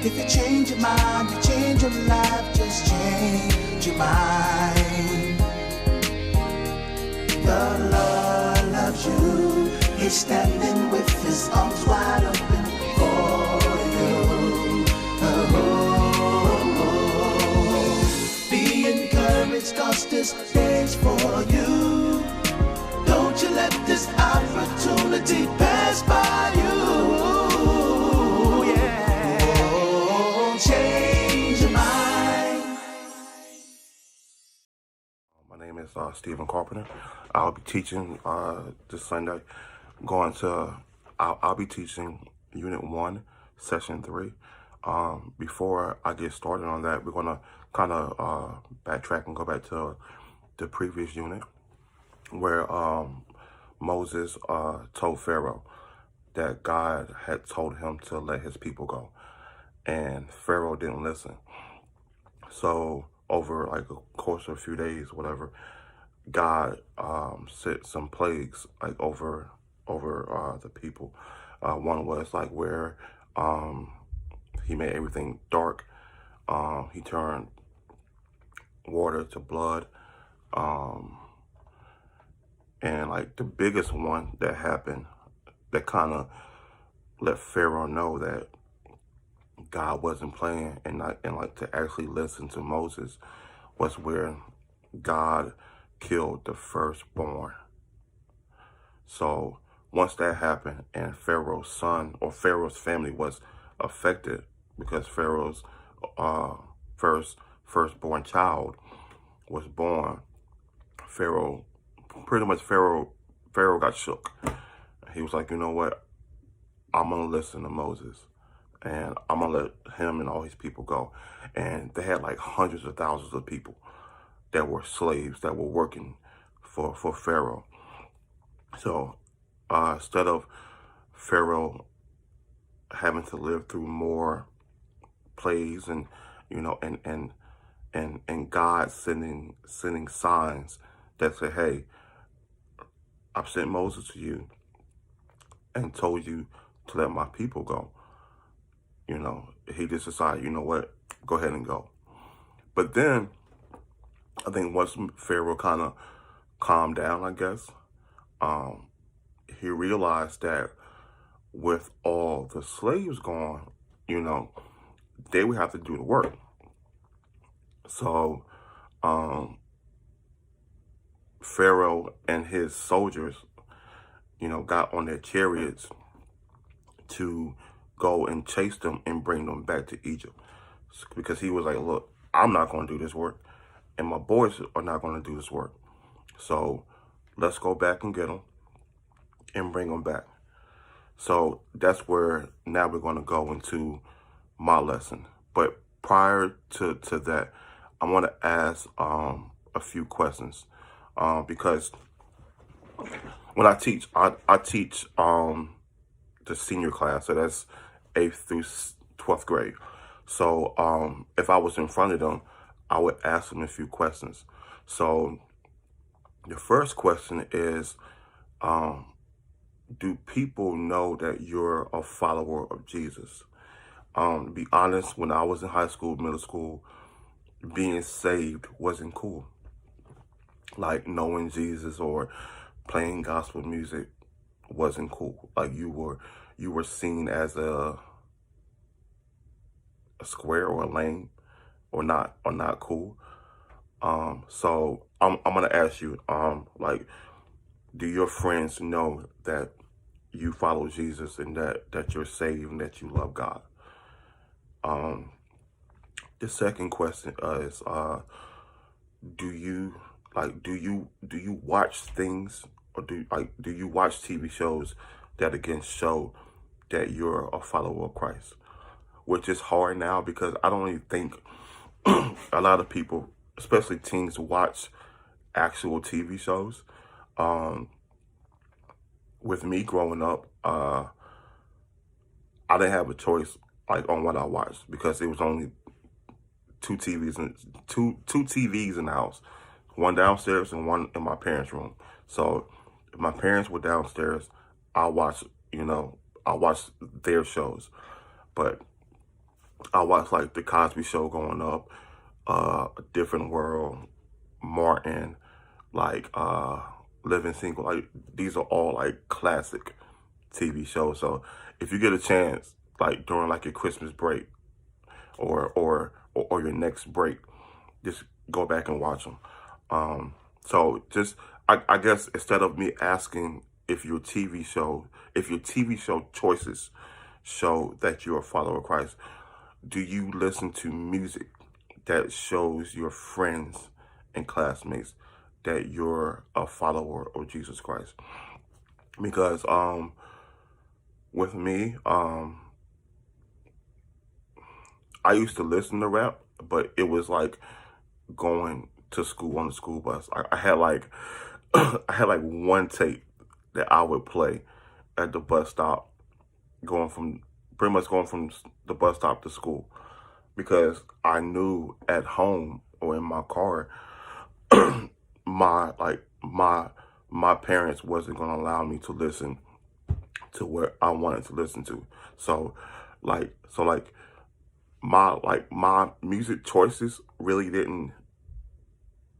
If you change your mind, you change your life, just change your mind. The Lord loves you. He's standing with his arms wide open for you. Oh, be encouraged, 'cause this day's for you. Don't you let this opportunity pass by you. Yeah. Oh, change your mind. My name is Stephen Carpenter. I'll be teaching this Sunday. I'll be teaching Unit 1, Session 3. Before I get started on that, we're going to kind of backtrack and go back to the previous unit where Moses told Pharaoh that God had told him to let his people go. And Pharaoh didn't listen. So over like a course of a few days, whatever, God sent some plagues like over the people. One was like where he made everything dark. He turned water to blood. And like the biggest one that happened that kind of let Pharaoh know that God wasn't playing and like to actually listen to Moses was where God killed the firstborn. So once that happened and Pharaoh's son or Pharaoh's family was affected because Pharaoh's firstborn child was born, Pharaoh got shook. He was like, you know what? I'm going to listen to Moses and I'm going to let him and all his people go. And they had like hundreds of thousands of people that were slaves that were working for Pharaoh. So instead of Pharaoh having to live through more plagues and, you know, and God sending signs that say, hey, I've sent Moses to you and told you to let my people go. You know, he just decided, you know what, go ahead and go. But then, I think once Pharaoh kind of calmed down, I guess, he realized that with all the slaves gone, you know, they would have to do the work. So, Pharaoh and his soldiers, you know, got on their chariots to go and chase them and bring them back to Egypt. Because he was like, look, I'm not going to do this work. And my boys are not going to do this work. So let's go back and get them and bring them back. So that's where now we're going to go into my lesson. But prior to that, I want to ask a few questions. Because when I teach, I teach the senior class. So that's 8th through 12th grade. So if I was in front of them, I would ask them a few questions. So the first question is, do people know that you're a follower of Jesus? To be honest, when I was in high school, middle school, being saved wasn't cool. Like knowing Jesus or playing gospel music wasn't cool. Like you were seen as a square or a lame or not cool. So I'm gonna ask you, like, do your friends know that you follow Jesus and that you're saved and that you love God? The second question is, do you watch things, or do you watch TV shows that again show that you're a follower of Christ? Which is hard now because I don't even think a lot of people, especially teens, watch actual TV shows. With me growing up, I didn't have a choice like on what I watched because it was only two TVs in the house, one downstairs and one in my parents' room. So if my parents were downstairs, I watched their shows. But I watched like The Cosby Show growing up, A Different World, Martin, like Living Single. Like these are all like classic TV shows. So if you get a chance, like during like your Christmas break or your next break, just go back and watch them. So just I guess instead of me asking if your TV show choices show that you're a follower of Christ, do you listen to music that shows your friends and classmates that you're a follower of Jesus Christ? Because with me, I used to listen to rap, but it was like going to school on the school bus. I had like I had like one tape that I would play at the bus stop, pretty much going from the bus stop to school, because I knew at home or in my car, my parents wasn't gonna allow me to listen to what I wanted to listen to. So like my music choices really didn't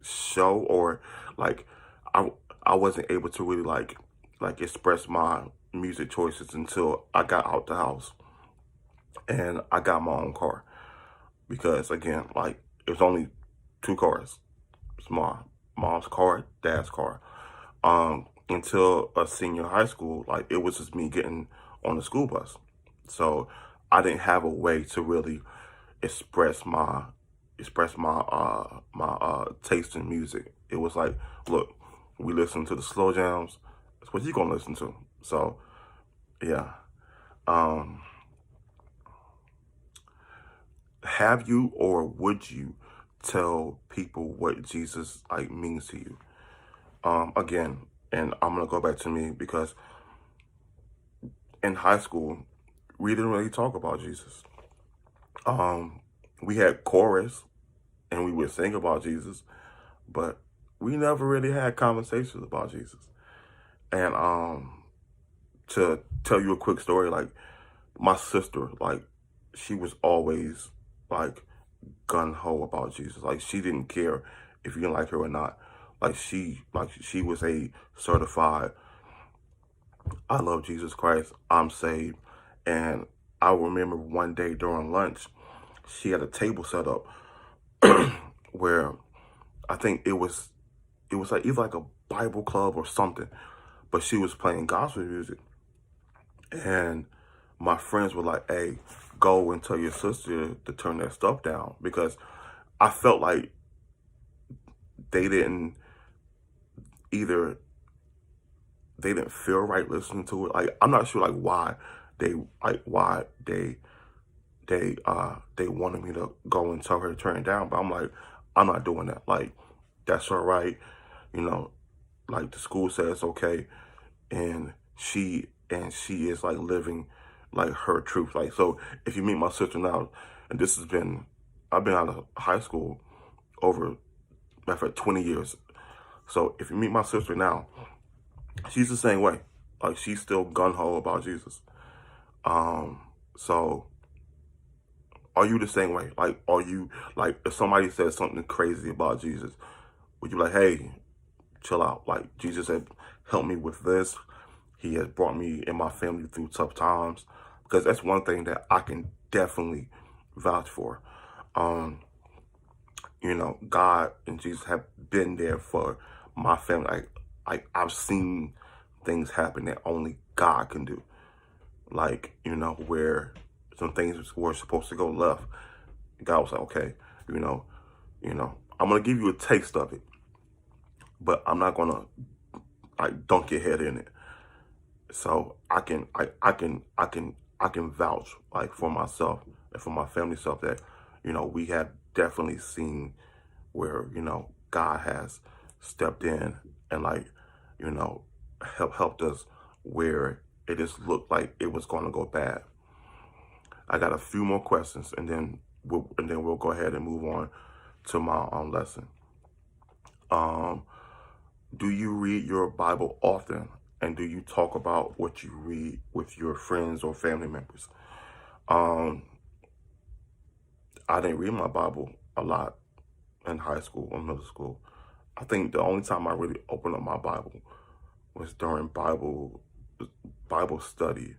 show, or like I wasn't able to really like express my music choices until I got out the house and I got my own car. Because again, like it was only two cars. It's my mom's car, dad's car. Until a senior high school, like it was just me getting on the school bus. So I didn't have a way to really express my taste in music. It was like, look, we listen to the slow jams. That's what you gonna listen to. So yeah. Have you or would you tell people what Jesus like means to you? Again, and I'm gonna go back to me, because in high school we didn't really talk about Jesus. We had chorus and we would sing about Jesus, but we never really had conversations about Jesus. And to tell you a quick story, like my sister, like she was always like gun ho about Jesus. Like she didn't care if you didn't like her or not. Like she was a certified, I love Jesus Christ, I'm saved. And I remember one day during lunch, she had a table set up where I think it was like either like a Bible club or something, but she was playing gospel music. And my friends were like, hey, go and tell your sister to turn that stuff down, because I felt like they didn't feel right listening to it. Like I'm not sure like why they wanted me to go and tell her to turn it down, but I'm like, I'm not doing that. Like that's all right, you know, like the school says it's okay, and she is like living like her truth. Like, so if you meet my sister now, and I've been out of high school over, for 20 years. So if you meet my sister now, she's the same way. Like she's still gun ho about Jesus. So are you the same way? Like, are you like, if somebody says something crazy about Jesus, would you be like, hey, chill out? Like Jesus had helped me with this. He has brought me and my family through tough times. Because that's one thing that I can definitely vouch for. You know, God and Jesus have been there for my family. Like I've seen things happen that only God can do. Like, you know, where some things were supposed to go left, God was like, okay, you know, I'm gonna give you a taste of it, but I'm not gonna like dunk your head in it. So I can vouch like for myself and for my family self that, you know, we have definitely seen where, you know, God has stepped in and like, you know, helped us where it just looked like it was going to go bad. I got a few more questions, and then we'll go ahead and move on to my lesson. Do you read your Bible often? And do you talk about what you read with your friends or family members? I didn't read my Bible a lot in high school or middle school. I think the only time I really opened up my Bible was during Bible study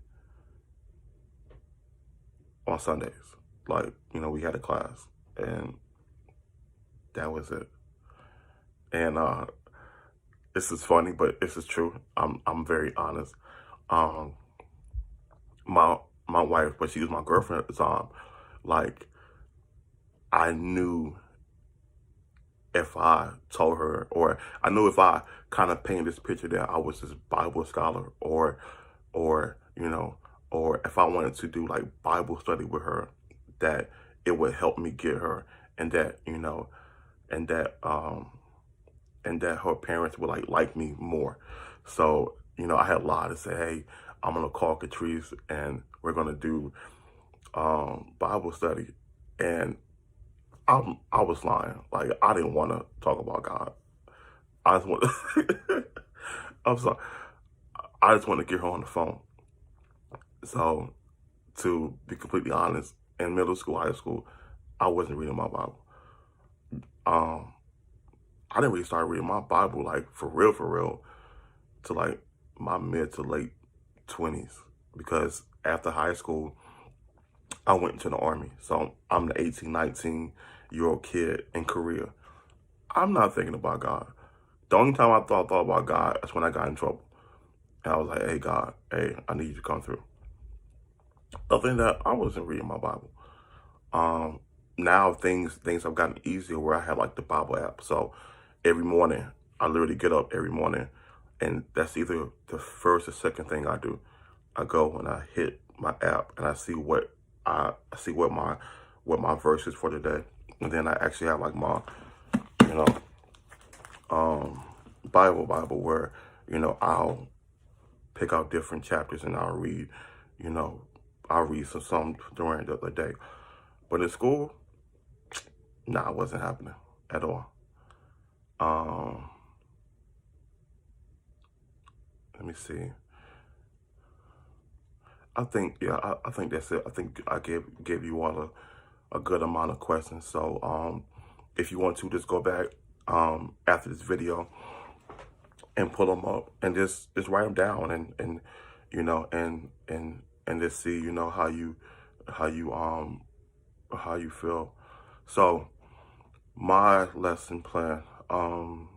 on Sundays. Like, we had a class, and that was it. And this is funny, but this is true. I'm very honest. Um, my wife, but she was my girlfriend at the time. Like, I knew if I told her, or I knew if I kind of painted this picture that I was this Bible scholar, or or if I wanted to do like Bible study with her, that it would help me get her, and that and that and that her parents would like me more. So I had lied to say, hey, I'm gonna call Catrice and we're gonna do Bible study, and I was lying. Like, I didn't want to talk about God. I just want I'm sorry. I just want to get her on the phone. So, to be completely honest, in middle school, high school, I wasn't reading my Bible. I didn't really start reading my Bible like for real to like my mid to late 20s, because after high school I went into the Army. So I'm the 18, 19-year-old kid in Korea. I'm not thinking about God. The only time I thought about God is when I got in trouble. And I was like, hey, God, hey, I need you to come through. Other than that, I wasn't reading my Bible. Now things have gotten easier where I have like the Bible app. So every morning, I literally get up every morning, and that's either the first or second thing I do. I go and I hit my app and I see what my verse is for the day. And then I actually have like my, Bible where, I'll pick out different chapters and I'll read, some during the day. But in school, nah, it wasn't happening at all. Let me see. I think that's it. I think I gave you all a good amount of questions. So if you want to, just go back after this video and pull them up and just write them down, and just see how you feel. So my lesson plan. So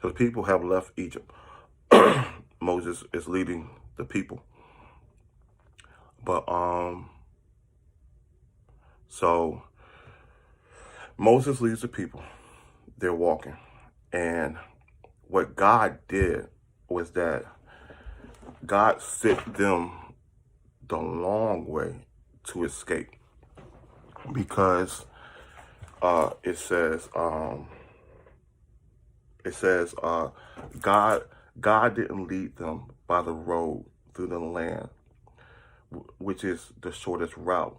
the people have left Egypt. Moses is leading the people. But so Moses leads the people. They're walking. And what God did was that God sent them the long way to escape. Because it says God didn't lead them by the road through the land, which is the shortest route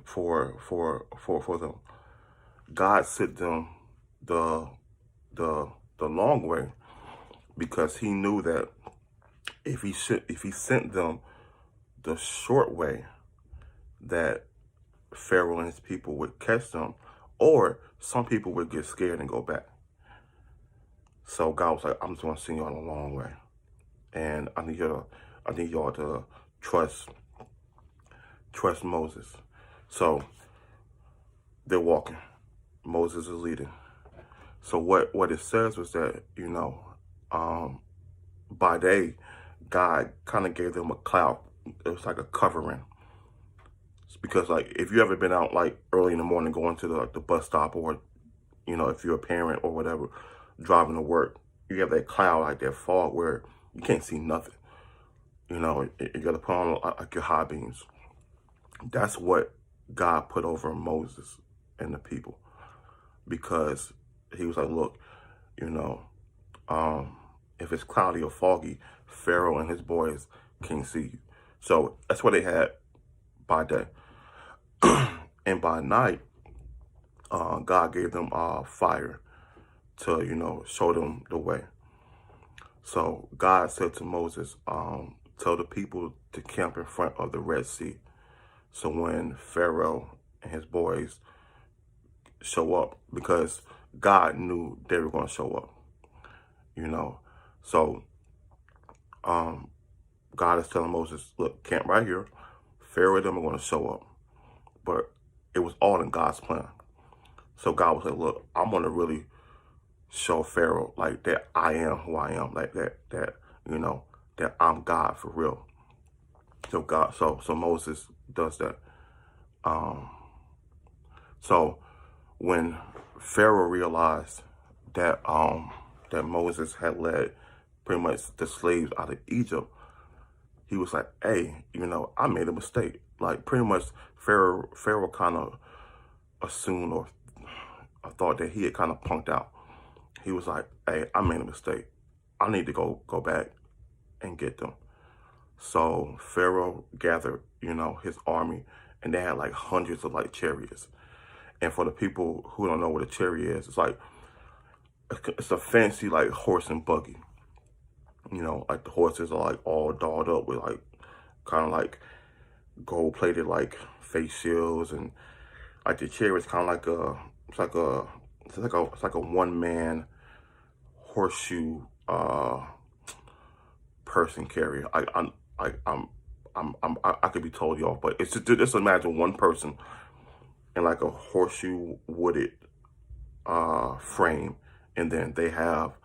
for them. God sent them the long way, because he knew that if he sent them the short way, that Pharaoh and his people would catch them, or some people would get scared and go back. So God was like, I'm just gonna send you on a long way, and I need y'all to trust Moses. So they're walking. Moses is leading. So what it says was that, by day, God kind of gave them a cloud. It was like a covering. It's because, like, if you ever been out like early in the morning going to the bus stop, or if you're a parent or whatever, driving to work, you have that cloud, like that fog, where you can't see nothing. You got to put on like your high beams. That's what God put over Moses and the people, because he was like, look, if it's cloudy or foggy, Pharaoh and his boys can't see you. So that's what they had by day. And by night, God gave them fire to, show them the way. So God said to Moses, tell the people to camp in front of the Red Sea. So when Pharaoh and his boys show up, because God knew they were going to show up, you know. So God is telling Moses, look, camp right here. Pharaoh and them are going to show up. But it was all in God's plan. So God was like, look, I'm going to really show Pharaoh like that I am who I am, like that you know, that I'm God for real. So Moses does that. So when Pharaoh realized that that Moses had led pretty much the slaves out of Egypt, he was like, hey, you know, I made a mistake. Like pretty much Pharaoh kind of assumed or thought that he had kind of punked out. He was like, hey, I made a mistake. I need to go back and get them. So Pharaoh gathered, you know, his army, and they had like hundreds of like chariots. And for the people who don't know what a chariot is, it's a fancy like horse and buggy. You know, like the horses are like all dolled up with like kind of like gold plated like face shields, and like the chariot's kind of like it's like a one man horseshoe person carrier. I could be totally off, but it's just imagine one person in like a horseshoe wooded frame, and then they have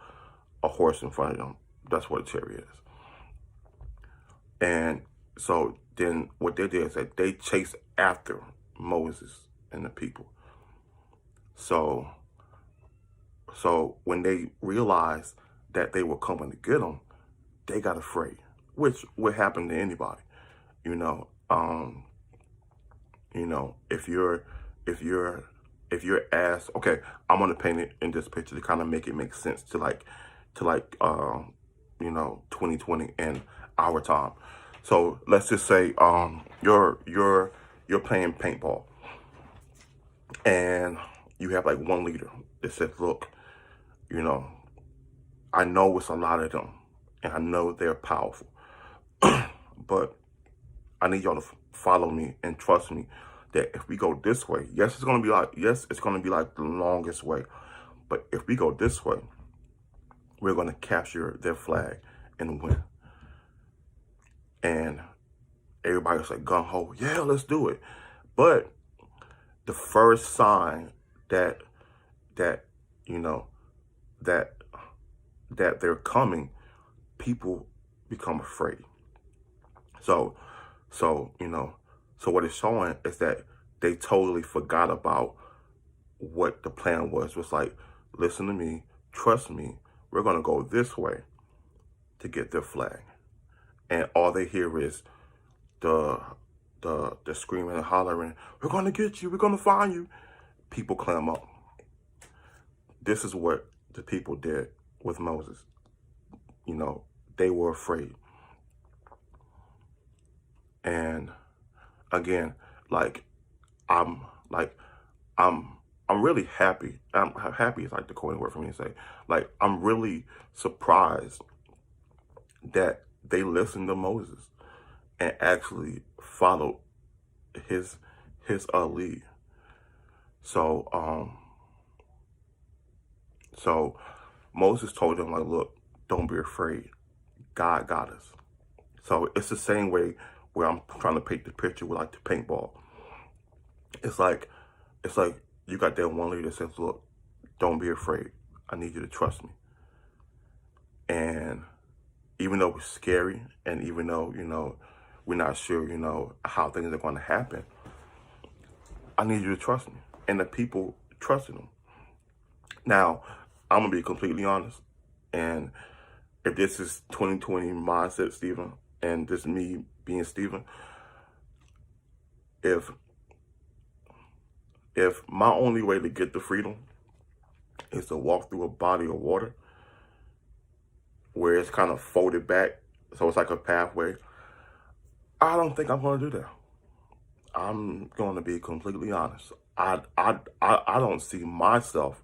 a horse in front of them. That's what a chariot is. And so then what they did is that they chased after Moses and the people. So when they realized that they were coming to get them, they got afraid, which would happen to anybody. You know, if you're asked, okay, I'm gonna paint it in this picture to kind of make sense to 2020 and our time. So let's just say you're playing paintball, and you have like one leader that says, look, you know, I know it's a lot of them, and I know they're powerful, but I need y'all to follow me and trust me that if we go this way, yes, it's gonna be like the longest way, but if we go this way, we're gonna capture their flag and win. And everybody's like gung ho, yeah, let's do it. But the first sign that you know that they're coming, people become afraid. So what it's showing is that they totally forgot about what the plan was. It was like, listen to me, trust me, we're gonna go this way to get their flag. And all they hear is the screaming and hollering, we're gonna get you, we're gonna find you. People clam up. This is what the people did with Moses. You know, they were afraid. And again, I'm really happy. I'm happy is like the corny word for me to say. Like, I'm really surprised that they listened to Moses and actually followed his lead. So Moses told them, like, look, don't be afraid. God got us. So it's the same way where I'm trying to paint the picture with like the paintball. It's like you got that one leader that says, look, don't be afraid. I need you to trust me. And even though it's scary, and even though, you know, we're not sure, you know, how things are going to happen, I need you to trust me. And the people trusted him. Now, I'm going to be completely honest. And if this is 2020 mindset, Stephen, and this is me being Stephen, if my only way to get the freedom is to walk through a body of water where it's kind of folded back, so it's like a pathway, I don't think I'm going to do that. I'm going to be completely honest. I don't see myself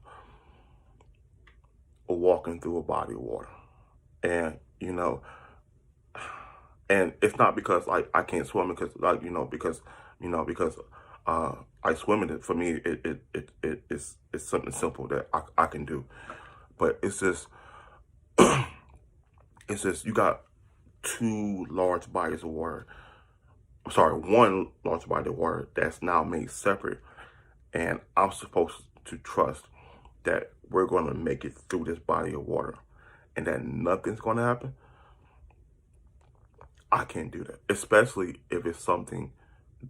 walking through a body of water. And, you know, and it's not because like I can't swim, because Like swimming, for me, it's something simple that I can do. But it's just, you got two large bodies of water. I'm sorry, one large body of water that's now made separate. And I'm supposed to trust that we're going to make it through this body of water and that nothing's going to happen. I can't do that, especially if it's something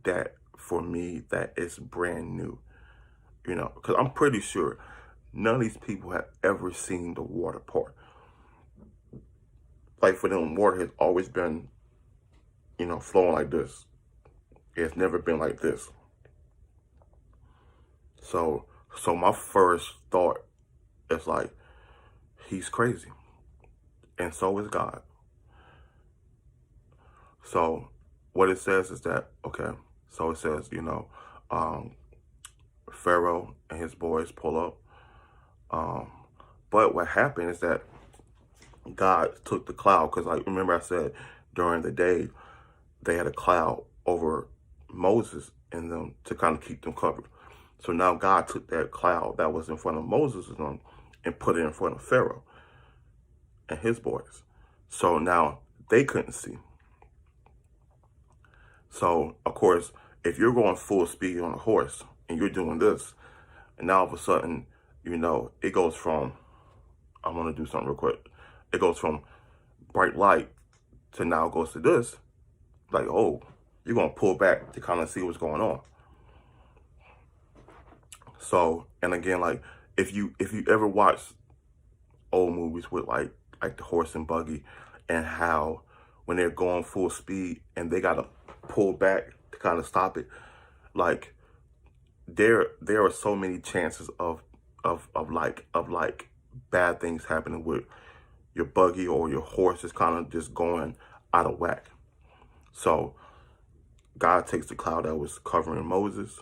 that, for me, that is brand new, because I'm pretty sure none of these people have ever seen the water part. Like, for them, water has always been, flowing like this. It's never been like this. So my first thought is like, he's crazy. And so is God. So what it says is that, okay, so it says, Pharaoh and his boys pull up. But what happened is that God took the cloud, because, like, remember I said during the day, they had a cloud over Moses and them to kind of keep them covered. So now God took that cloud that was in front of Moses and them and put it in front of Pharaoh and his boys. So now they couldn't see. So, of course, if you're going full speed on a horse and you're doing this, and now all of a sudden, it goes from, I want to do something real quick. It goes from bright light to now goes to this. Like, oh, you're going to pull back to kind of see what's going on. So, and again, like, if you ever watch old movies with like the horse and buggy, and how when they're going full speed and they got to pull back to kind of stop it, like, there are so many chances of bad things happening with your buggy or your horse is kind of just going out of whack. So God takes the cloud that was covering Moses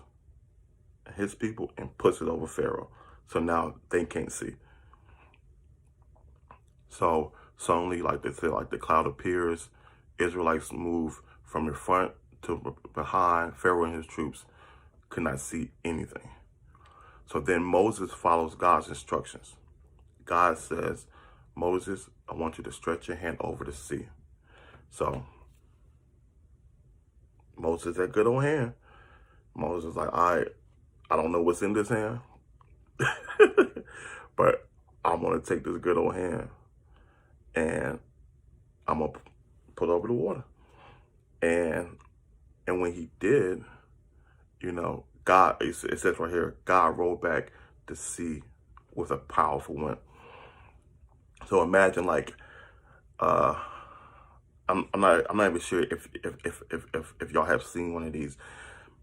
and his people and puts it over Pharaoh. So now they can't see. So suddenly, like they said, like the cloud appears, Israelites move from your front to behind. Pharaoh and his troops could not see anything. So then Moses follows God's instructions. God says, Moses, I want you to stretch your hand over the sea. So Moses, that good old hand. Moses is like, all right, I don't know what's in this hand, but I'm going to take this good old hand and I'm going to put over the water. And when he did, God, it says right here, God rolled back the sea with a powerful wind. So imagine, like, I'm not even sure if y'all have seen one of these.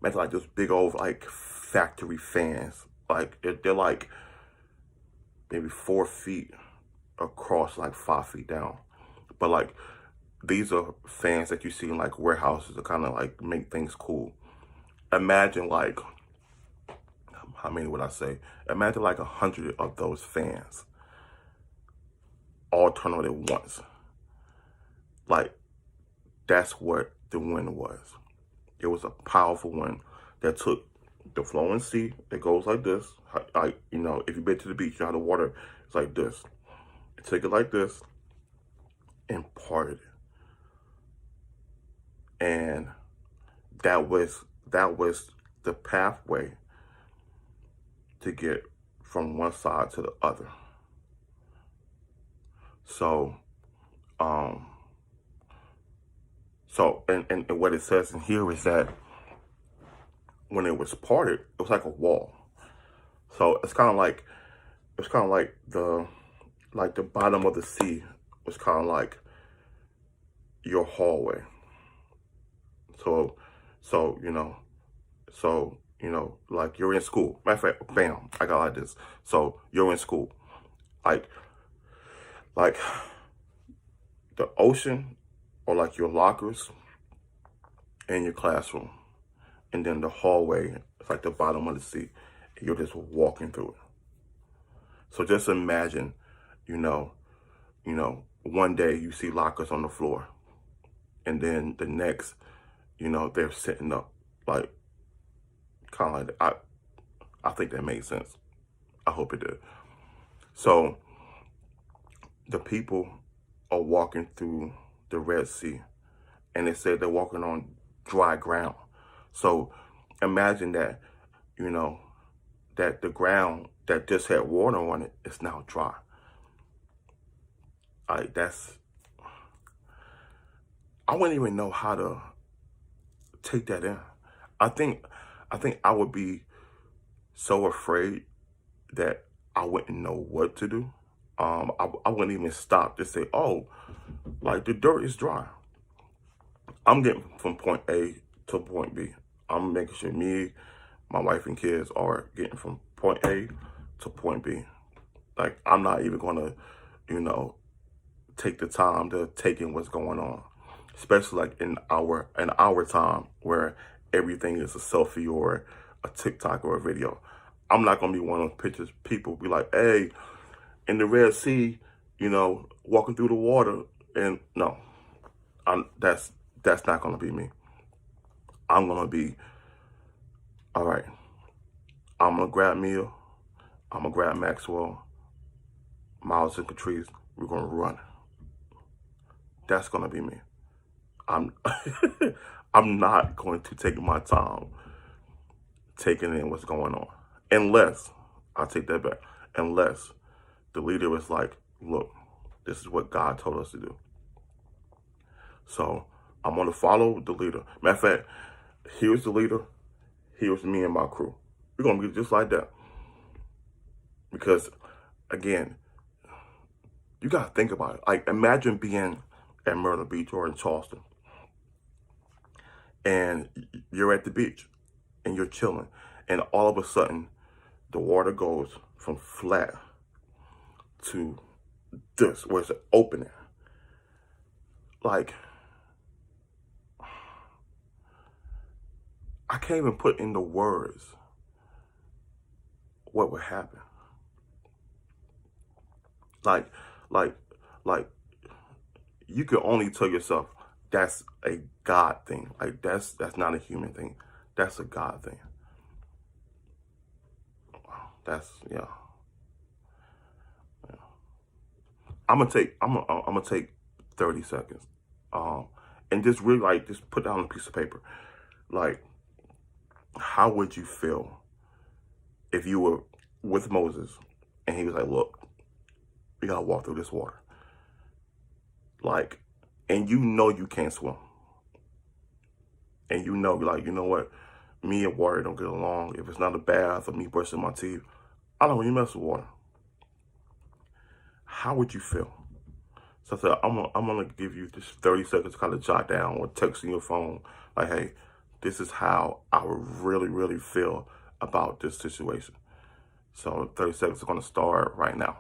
Imagine like those big old like factory fans. Like they're like maybe 4 feet across, like 5 feet down. But like these are fans that you see in like warehouses to kind of like make things cool. Imagine like, how many would I say? Imagine like 100 of those fans all turn on at once. Like, that's what the wind was. It was a powerful wind that took the flowing sea that goes like this. Like, if you've been to the beach, you know how the water is like this. It took it like this and parted it. And that was the pathway to get from one side to the other. So, and what it says in here is that when it was parted, it was like a wall. So it's kind of like the bottom of the sea was kind of like your hallway. So like you're in school. Matter of fact, bam, I got like this. So you're in school, like the ocean, or like your lockers in your classroom, and then the hallway is like the bottom of the sea, and you're just walking through it. So just imagine, one day you see lockers on the floor, and then the next, they're sitting up like Kind of like I think that made sense. I hope it did. So the people are walking through the Red Sea, and they said they're walking on dry ground. So imagine that, you know, that the ground that just had water on it is now dry. Like I wouldn't even know how to take that in. I think I would be so afraid that I wouldn't know what to do. I wouldn't even stop to say, oh, like the dirt is dry. I'm getting from point A to point B. I'm making sure me, my wife and kids are getting from point A to point B. Like, I'm not even gonna, you know, take the time to take in what's going on. Especially like in our time where everything is a selfie or a TikTok or a video. I'm not gonna be one of those pictures people be like, hey, in the Red Sea, you know, walking through the water, and no, that's not gonna be me. I'm gonna be, all right, I'm gonna grab Mia, I'm gonna grab Maxwell, Miles and Catrice, we're gonna run. That's gonna be me. I'm I'm not going to take my time taking in what's going on. Unless, I'll take that back, unless the leader is like, look, this is what God told us to do. So I'm going to follow the leader. Matter of fact, here's the leader. Here's me and my crew. We're going to be just like that. Because, again, you got to think about it. Like, imagine being at Myrtle Beach or in Charleston. And you're at the beach. And you're chilling. And all of a sudden, the water goes from flat to this, where it's an opening. Like, I can't even put into words what would happen. Like, you can only tell yourself that's a God thing. Like, that's not a human thing. That's a God thing. Yeah. I'm gonna take 30 seconds, and just really like just put down a piece of paper. Like, how would you feel if you were with Moses and he was like, look, we gotta walk through this water. Like, and you know you can't swim. And you know, like, you know what? Me and water don't get along. If it's not a bath or me brushing my teeth, I don't really mess with water. How would you feel? So I said, I'm gonna give you just 30 seconds to kind of jot down or text in your phone, like, hey, this is how I would really, really feel about this situation. So 30 seconds are gonna start right now.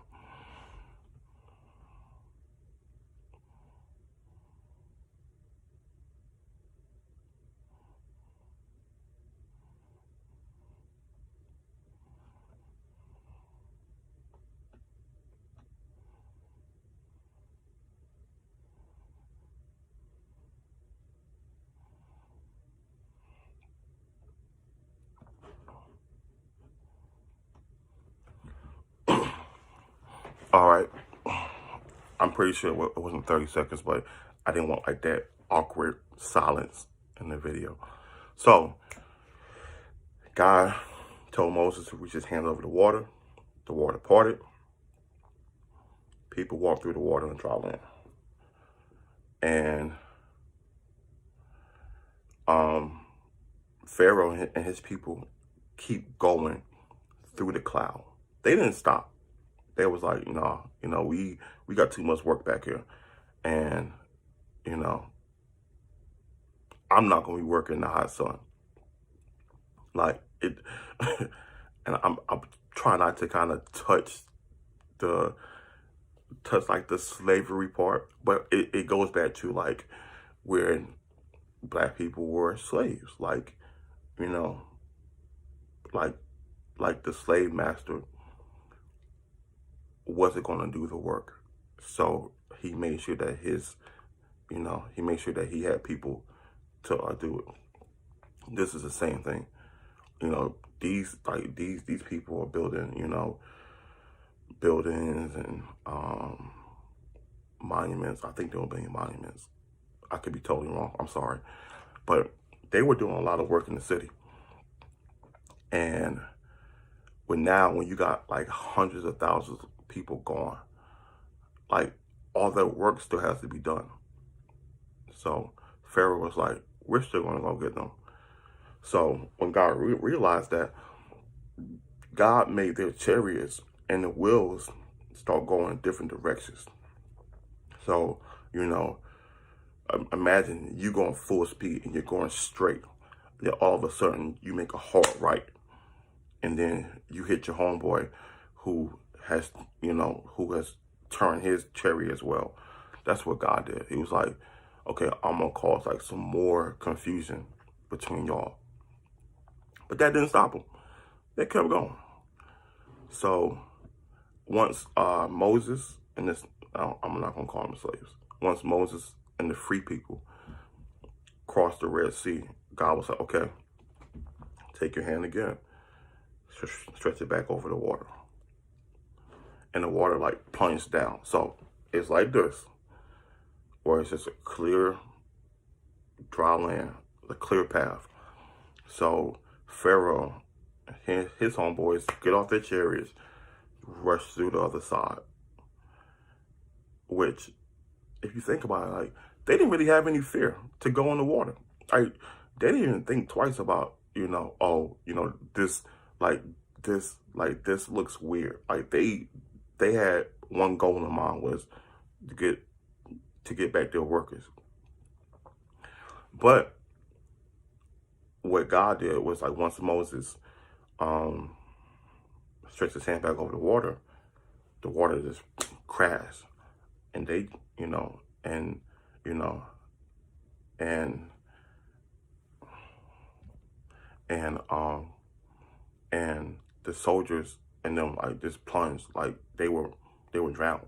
All right. I'm pretty sure it wasn't 30 seconds, but I didn't want like that awkward silence in the video. So, God told Moses to reach his hand over the water. The water parted. People walked through the water on dry land. And Pharaoh and his people keep going through the cloud. They didn't stop. They was like, no, we got too much work back here. And, I'm not going to be working in the hot sun. Like, it, and I'm trying not to kind of touch like the slavery part, but it goes back to like where black people were slaves, like, like the slave master wasn't going to do the work. So he made sure that he had people to do it. This is the same thing. You know, these people are building, you know, buildings and monuments. I think they were building monuments. I could be totally wrong. I'm sorry. But they were doing a lot of work in the city. And when you got like hundreds of thousands of people gone, like all that work still has to be done. So Pharaoh was like, we're still going to go get them. So when God realized that, God made their chariots and the wheels start going in different directions. So, you know, imagine you going full speed and you're going straight. Then all of a sudden you make a hard right. And then you hit your homeboy who has turned his chariot as well. That's what God did. He was like, okay, I'm going to cause like some more confusion between y'all. But that didn't stop them. They kept going. So once Moses and this, I'm not going to call them slaves. Once Moses and the free people crossed the Red Sea, God was like, okay, take your hand again. Stretch it back over the water. And the water like plunged down. So it's like this, where it's just a clear, dry land, a clear path. So Pharaoh and his homeboys get off their chariots, rush through the other side. Which, if you think about it, like, they didn't really have any fear to go in the water. Like, they didn't even think twice about, you know, oh, you know, this looks weird. Like, they had one goal in mind, was to get back their workers. But what God did was, like, once Moses stretched his hand back over the water just crashed. And they, and the soldiers and them like just plunged, like they were drowned.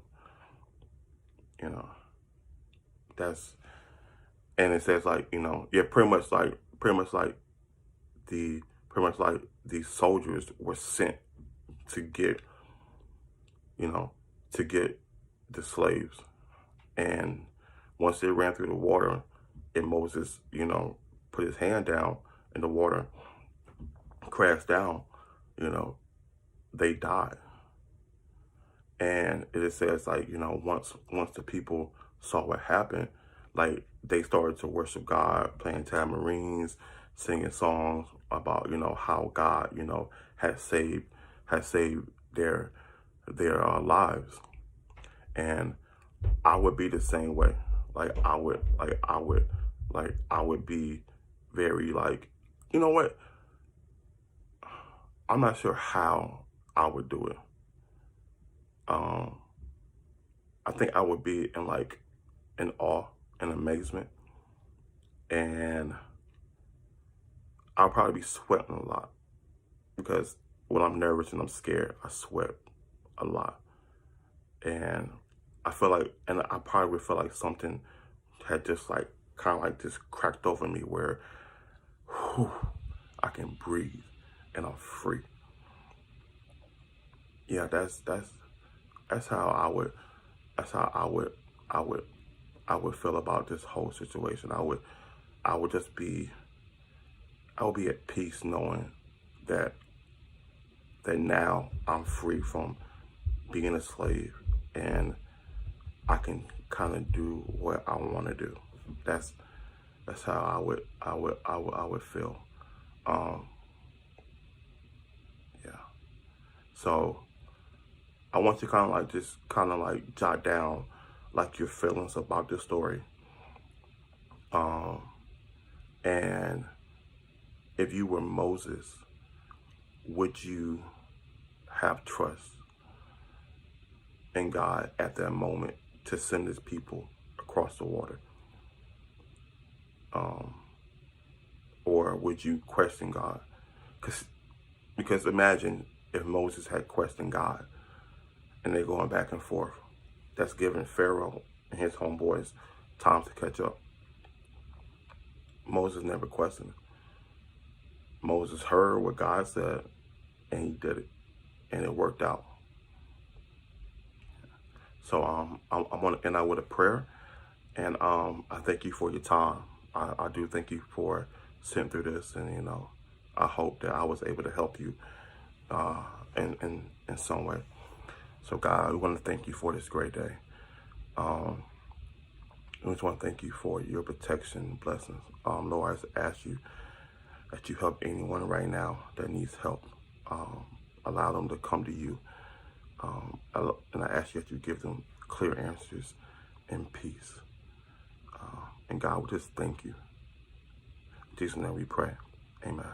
And it says like, pretty much like these soldiers were sent to get the slaves. And once they ran through the water and Moses, put his hand down and the water crashed down, they died. And it says like, once the people saw what happened, like they started to worship God, playing tamarines, singing songs about, how God, had saved their lives. And I would be the same way. I would be very like, you know what? I'm not sure how I would do it. I think I would be in awe and amazement. And I'll probably be sweating a lot, because when I'm nervous and I'm scared, I sweat a lot. And I feel like, and I probably would feel like something had just like, kind of like just cracked over me where, I can breathe and I'm free. Yeah, that's how I would feel about this whole situation. I would be at peace knowing that now I'm free from being a slave and I can kind of do what I want to do. That's how I would feel. Yeah. So I want you to jot down like your feelings about this story. And if you were Moses, would you have trust in God at that moment to send his people across the water? Or would you question God? Because imagine if Moses had questioned God and they're going back and forth. That's giving Pharaoh and his homeboys time to catch up. Moses never questioned. Moses heard what God said, and he did it, and it worked out. So I want to end out with a prayer, and I thank you for your time. I do thank you for sitting through this, and I hope that I was able to help you in some way. So God, we want to thank you for this great day. We just want to thank you for your protection and blessings. Lord, I just ask you that you help anyone right now that needs help. Allow them to come to you. And I ask you that you give them clear answers and peace. And God, we just thank you. In Jesus' name we pray. Amen.